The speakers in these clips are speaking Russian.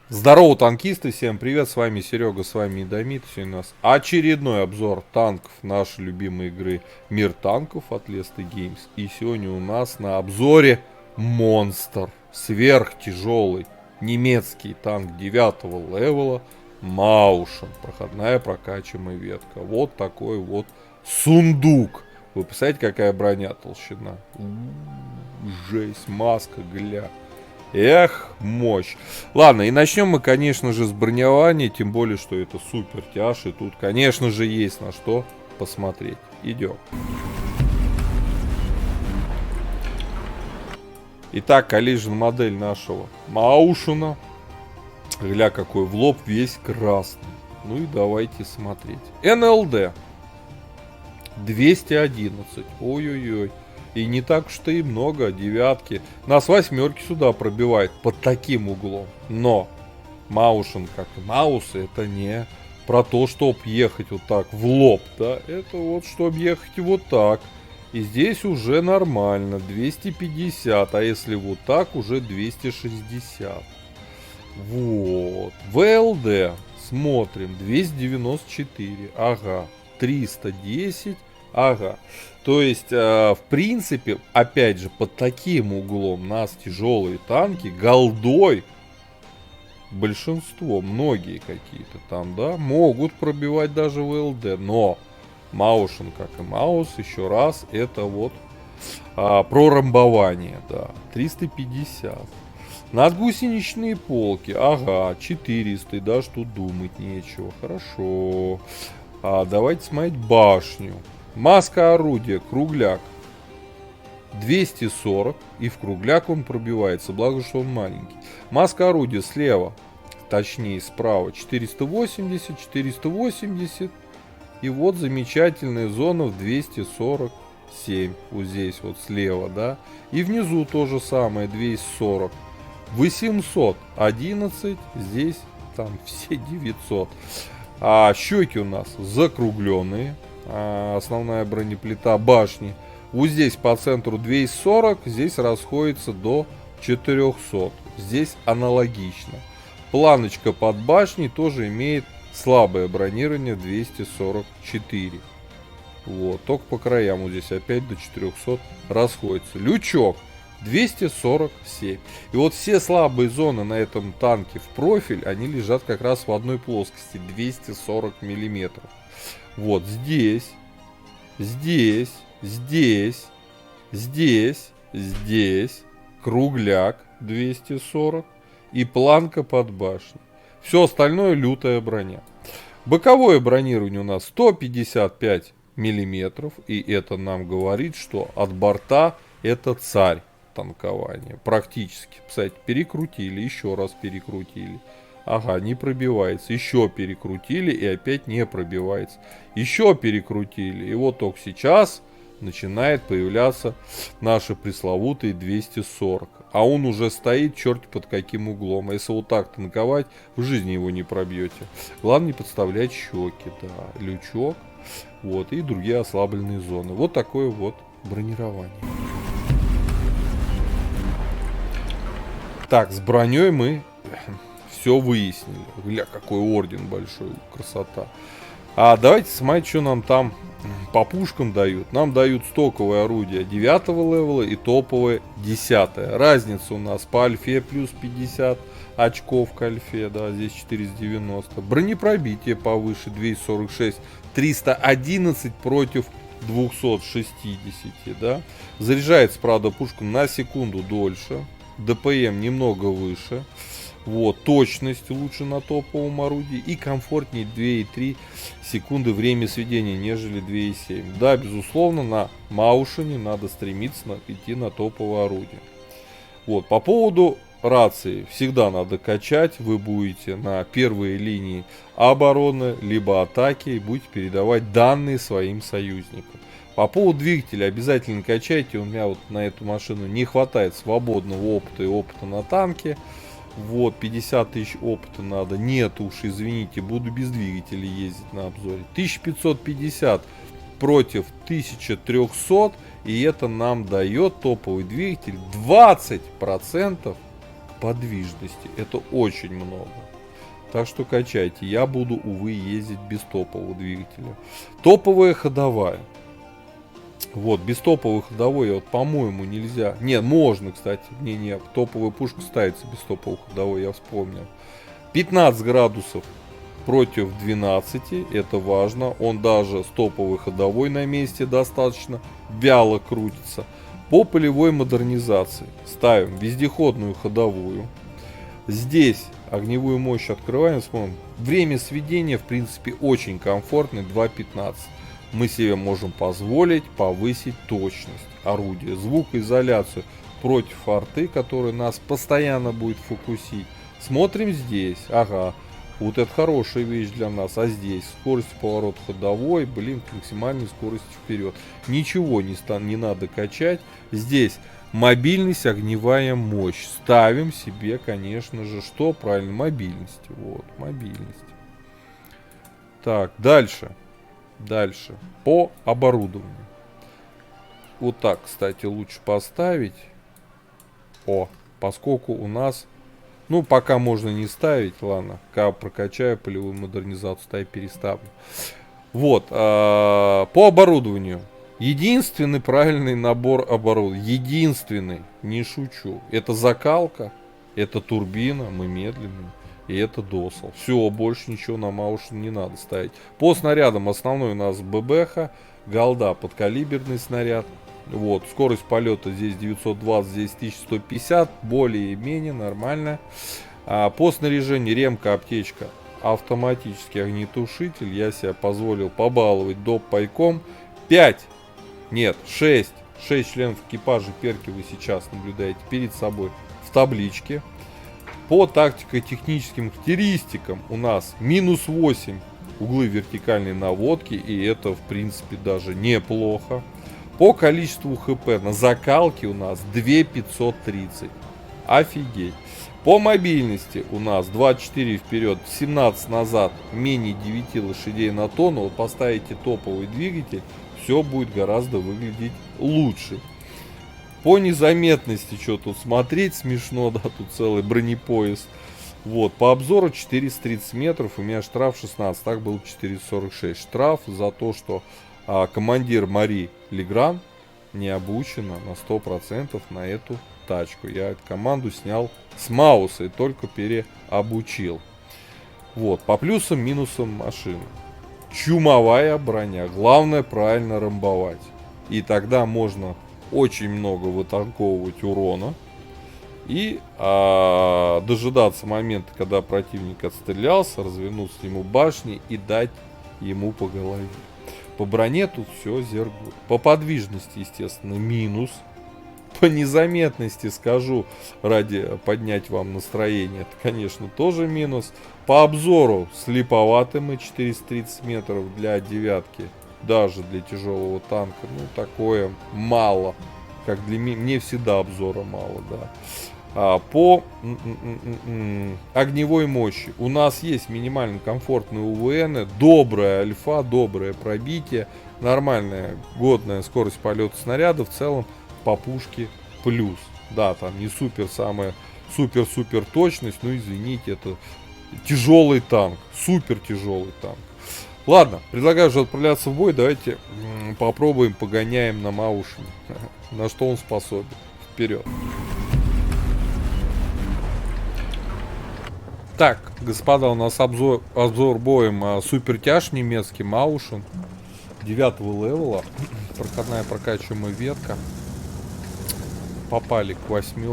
Здорово, танкисты, всем привет, с вами Серега, с вами Медомит. Сегодня у нас очередной обзор танков нашей любимой игры Мир танков от Leste Games. И сегодня у нас на обзоре монстр, сверхтяжелый немецкий танк 9-го левела Маушен, проходная прокачиваемая ветка. Вот такой вот сундук. Вы представляете, какая броня, толщина? Жесть, маска, гля. Эх, мощь. Ладно, и начнем мы, конечно же, с бронирования, тем более, что это супер тяж, и тут, конечно же, есть на что посмотреть. Идем. Итак, коллижн модель нашего Маушена. Гля, какой в лоб весь красный. Ну и давайте смотреть. НЛД 211. Ой-ой-ой. И не так уж и много, девятки. Нас восьмерки сюда пробивает под таким углом. Но Маушен, как и Маусы, это не про то, чтобы ехать вот так в лоб, да. Это вот, чтобы ехать вот так. И здесь уже нормально, 250, а если вот так, уже 260. Вот. ВЛД, смотрим, 294, ага, 310, ага. То есть, в принципе, опять же, под таким углом нас тяжелые танки голдой, большинство, многие какие-то там, да, могут пробивать даже ВЛД. Но Маушен, как и Маус, еще раз, это вот прорамбование, да, 350. Надгусеничные полки, ага, 400, даже тут думать нечего, хорошо. Давайте смотреть башню. Маска орудия, кругляк 240, и в кругляк он пробивается, благо что он маленький. Маска орудия слева, точнее справа 480, 480, и вот замечательная зона в 247, вот здесь вот слева, да, и внизу то же самое, 240, 811, здесь там все 900. Щеки у нас закругленные. Основная бронеплита башни. Вот здесь по центру 240, здесь расходится до 400. Здесь аналогично. Планочка под башней тоже имеет слабое бронирование 244. Вот, только по краям вот здесь опять до 400 расходится. Лючок 247. И вот все слабые зоны на этом танке в профиль, они лежат как раз в одной плоскости, 240 миллиметров. Вот здесь, здесь, здесь, здесь, здесь, кругляк 240 и планка под башней. Все остальное лютая броня. Боковое бронирование у нас 155 миллиметров, и это нам говорит, что от борта это царь танкования. Практически. Кстати, перекрутили, еще раз перекрутили. Ага, не пробивается. Еще перекрутили и опять не пробивается. Еще перекрутили. И вот только сейчас начинает появляться наши пресловутые 240. А он уже стоит черт под каким углом. А если вот так танковать, в жизни его не пробьете. Главное не подставлять щеки. Да, лючок. Вот, и другие ослабленные зоны. Вот такое вот бронирование. Так, с броней мы все выяснили. Гля, какой орден большой, красота. Давайте смотреть, что нам там по пушкам дают. Нам дают стоковое орудие 9-го левела и топовое 10-е. Разница у нас по альфе плюс 50 очков к альфе, да, здесь 490. Бронепробитие повыше 246, 311 против 260, да. Заряжается, правда, пушка на секунду дольше. ДПМ немного выше. Вот, точность лучше на топовом орудии и комфортнее 2,3 секунды время сведения, нежели 2,7. Да, безусловно, на Маушене надо стремиться идти на топовое орудие. Вот, по поводу рации, всегда надо качать, вы будете на первой линии обороны, либо атаки, и будете передавать данные своим союзникам. По поводу двигателя обязательно качайте, у меня вот на эту машину не хватает свободного опыта и опыта на танке. Вот, 50 тысяч опыта надо. Нет уж, извините, буду без двигателя ездить на обзоре. 1550 против 1300. И это нам дает топовый двигатель 20% подвижности. Это очень много. Так что качайте. Я буду, увы, ездить без топового двигателя. Топовая ходовая. Вот, без топовой ходовой, вот, по-моему, нельзя. Не, можно, кстати. Не, топовая пушка ставится без топовой ходовой, я вспомнил. 15 градусов против 12, это важно. Он даже с топовой ходовой на месте достаточно вяло крутится. По полевой модернизации ставим вездеходную ходовую. Здесь огневую мощь открываем, смотрим. Время сведения, в принципе, очень комфортный, 2.15. Мы себе можем позволить повысить точность орудия, звукоизоляцию против арты, которая нас постоянно будет фокусить. Смотрим здесь, ага, вот это хорошая вещь для нас, а здесь скорость поворота ходовой, блин, к максимальной скорости вперед. Ничего не надо качать, здесь мобильность, огневая мощь. Ставим себе, конечно же, что? Правильно, мобильность. Вот, мобильность. Так, дальше. Дальше. По оборудованию. Вот так, кстати, лучше поставить. Поскольку у нас... Ну, пока можно не ставить, ладно. Когда прокачаю полевую модернизацию, ставить переставлю. Вот. По оборудованию. Единственный правильный набор оборудования. Единственный. Не шучу. Это закалка. Это турбина. Мы медленные. И это досол. Все, больше ничего на Маушен не надо ставить. По снарядам основной у нас ББХ. Голда подкалиберный снаряд. Вот, скорость полета здесь 920, здесь 1150. Более-менее нормально. По снаряжению ремка, аптечка, автоматический огнетушитель. Я себя позволил побаловать доп. Пайком. 6 членов экипажа перки вы сейчас наблюдаете перед собой в табличке. По тактико-техническим характеристикам у нас минус 8 углы вертикальной наводки, и это в принципе даже неплохо. По количеству хп на закалке у нас 2530. Офигеть. По мобильности у нас 24 вперед, 17 назад, менее 9 лошадей на тонну. Вот поставите топовый двигатель, все будет гораздо выглядеть лучше. По незаметности, что тут смотреть смешно, да, тут целый бронепоезд. Вот, по обзору 430 метров, у меня штраф 16, так был 446. Штраф за то, что командир Мари Легран не обучена на 100% на эту тачку. Я эту команду снял с Мауса и только переобучил. Вот, по плюсам, минусам машины. Чумовая броня, главное правильно рамбовать. И тогда можно очень много вытанковывать урона. И дожидаться момента, когда противник отстрелялся, развернуться ему башни и дать ему по голове. По броне тут все зергут. По подвижности, естественно, минус. По незаметности, скажу, ради поднять вам настроение, это, конечно, тоже минус. По обзору слеповаты мы, 430 метров для девятки. Даже для тяжелого танка, ну, такое мало. Как для меня, мне всегда обзора мало, да. По огневой мощи у нас есть минимально комфортные УВН, добрая альфа, доброе пробитие, нормальная годная скорость полета снаряда, в целом по пушке плюс. Да, там не супер самая супер точность, но извините, это тяжелый танк, супер тяжелый танк. Ладно, предлагаю уже отправляться в бой, давайте попробуем, погоняем на Маушене, на что он способен. Вперед! Так, господа, у нас обзор боем супертяж немецкий Маушен 9 левела. Проходная прокачиваемая ветка. Попали к 8.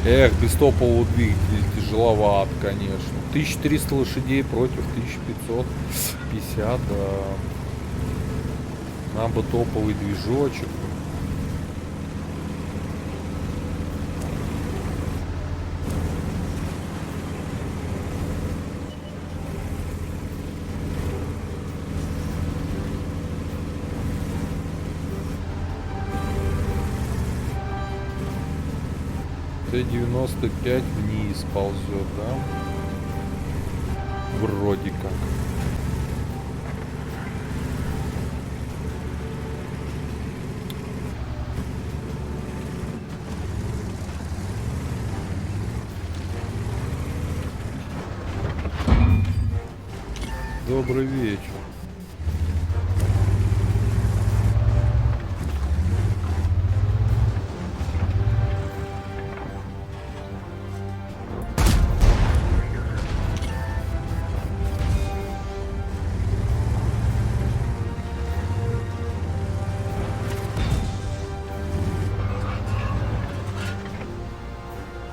Эх, без топового двигателя тяжеловато, конечно. 1300 лошадей против 1550, да. Нам бы топовый движочек. Т-95 вниз ползет, да? Вроде как. Добрый вечер.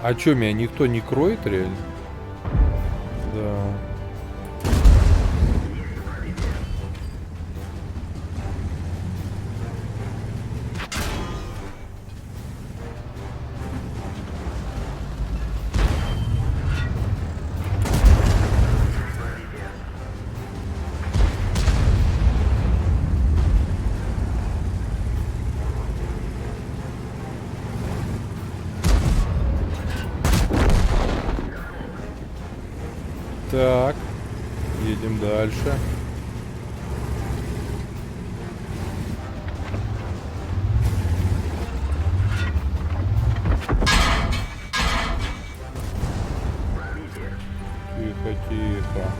А чё, меня никто не кроет реально? Да. Так, едем дальше. Тихо, тихо.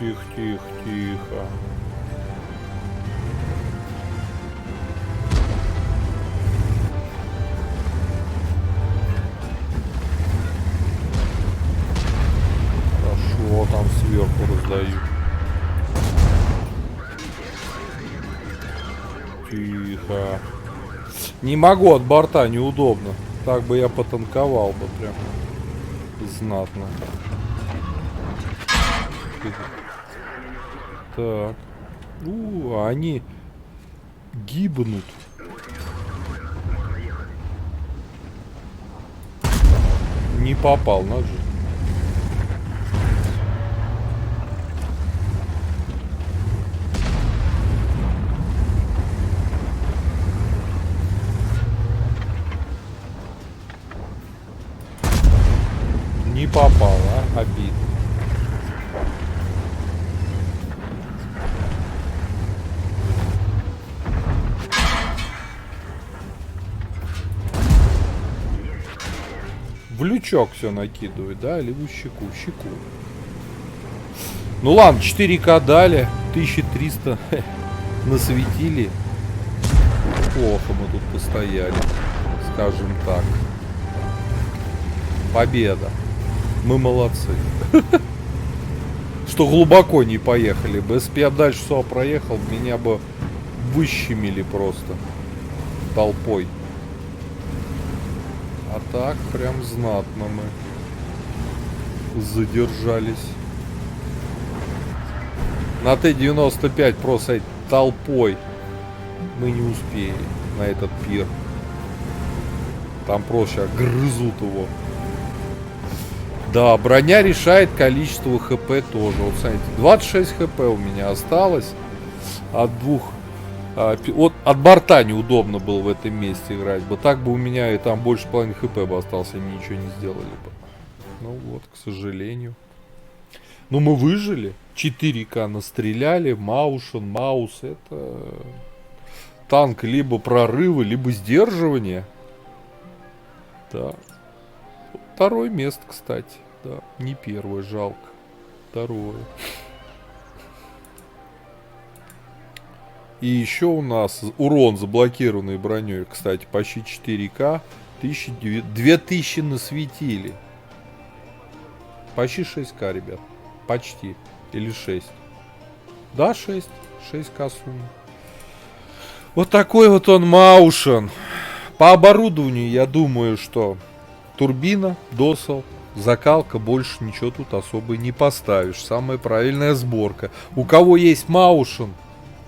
Тихо, тихо, тихо. Хорошо, там сверху раздают. Тихо. Не могу от борта, неудобно. Так бы я потанковал бы прям. Знатно. Так. Они гибнут. Не попал, надо же. Не попал, а? Обидно. В лючок все накидывает, да? Или в щеку? В щеку. Ну ладно, 4К дали. 1300 насветили. Плохо мы тут постояли. Скажем так. Победа. Мы молодцы. Что глубоко не поехали бы. Если бы я дальше сюда проехал, меня бы выщемили просто. Толпой. А так, прям знатно мы задержались. На Т-95 просто толпой мы не успели на этот пир. Там просто грызут его. Да, броня решает количество ХП тоже. Вот смотрите, 26 ХП у меня осталось. От двух... Вот от борта неудобно было в этом месте играть бы. Так бы у меня и там больше половины ХП бы остался, и мне ничего не сделали бы. Ну вот, к сожалению. Ну мы выжили. 4К настреляли. Маушен, Маус. Это танк либо прорывы, либо сдерживание. Да. Второе место, кстати. Да, не первое, жалко. Второе. И еще у нас урон заблокированной броней, кстати, почти 4К. 2000 насветили. Почти 6К, ребят. Почти. Или 6. Да, 6. 6К сумма. Вот такой вот он Маушен. По оборудованию, я думаю, что турбина, досал, закалка, больше ничего тут особо не поставишь. Самая правильная сборка. У кого есть Маушен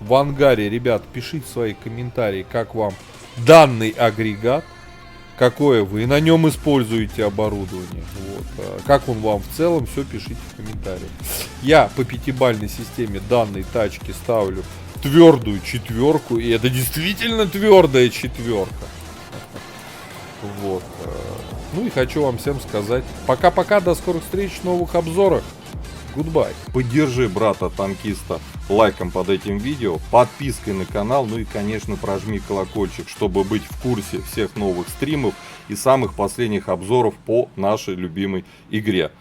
в ангаре, ребят, пишите свои комментарии, как вам данный агрегат. какое вы на нем используете оборудование. Вот. Как он вам в целом, все пишите в комментариях. Я по пятибалльной системе данной тачки ставлю твердую 4, и это действительно твердая 4. Вот. Ну и хочу вам всем сказать пока-пока, до скорых встреч в новых обзорах. Goodbye. Поддержи брата-танкиста лайком под этим видео, подпиской на канал, ну и, конечно, прожми колокольчик, чтобы быть в курсе всех новых стримов и самых последних обзоров по нашей любимой игре.